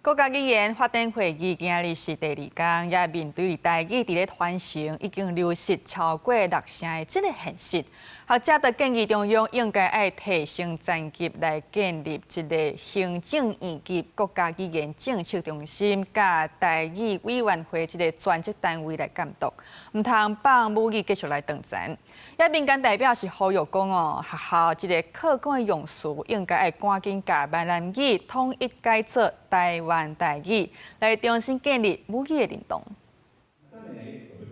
國家語言法定會議今日是第2天，也面對台語佇咧傳承已經流失超過6成的這個現實，學者就建議中央應該愛提升層級來建立一個行政院級國家語言政策中心，甲台語委員會這個專職單位來監督，唔通放母語繼續來當前。也民間代表是呼籲講學校這個課綱的用詞應該愛趕緊甲閩南語統一改做台灣台語，來重新建立母語的認同。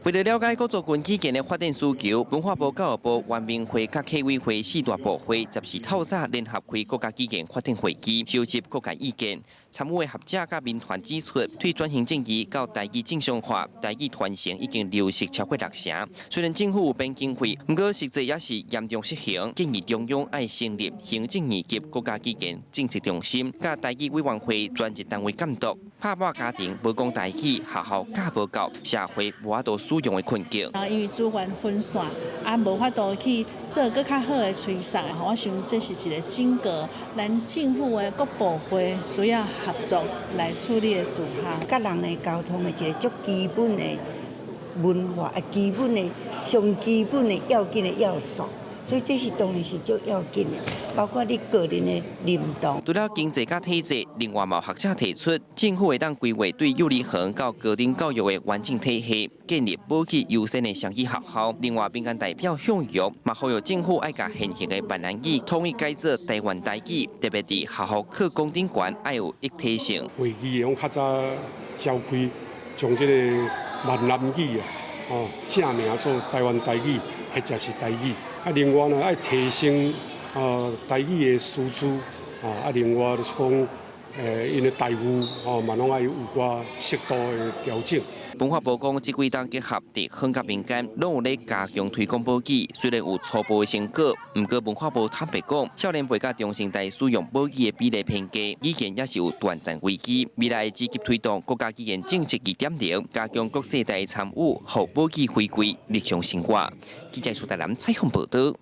為了了解各族群語言的發展需求，文化部、教育部、原民會甲客委會4大部會14透早聯合開國家語言法定會議，收集各界意見。參與的學者甲民團指出，對轉型正義到台語正常化、台語傳承已經流失超過6成。雖然政府有編經費，不過實際也是嚴重失衡。建議中央愛成立行政院級國家語言政策中心，甲台語委員會專職單位監督，拍破家庭無講台語、學校教無夠、社會無法度使用的困境。因為資源分散，無法度去做更較好的趨勢。我想這是一個整個咱政府的各部會需要合作來處理的事項。甲人的溝通的一個最基本的文化，基本的上基本的要緊的要素。所以這是當然是最要緊的，包括你個人的認同。除了經濟甲體制，另外有學者提出，政府會當規劃對幼兒園到高等教育的完整體系，建立母語優先的雙語學校。另外，民間代表向陽嘛呼籲政府愛甲現行的閩南語統一改做台灣台語，特別佇學校課綱頂懸愛有一體性。會議用較早召開，將這個閩南語正名做台灣台語，或者是台語。另外呢，要提升台語的師資，另外就是講因的待遇嘛攏要有個適度的調整。文化部講，這幾檔結合地方甲民間，攏有咧加強推廣母語。雖然有初步的成果，不過文化部坦白講，少年輩甲中生代使用母語的比例偏低，語言也是有斷層危機。未來積極推動國家語言政策2.0，加強各世代參與，讓母語回歸日常生活。記者蘇台南採訪報道。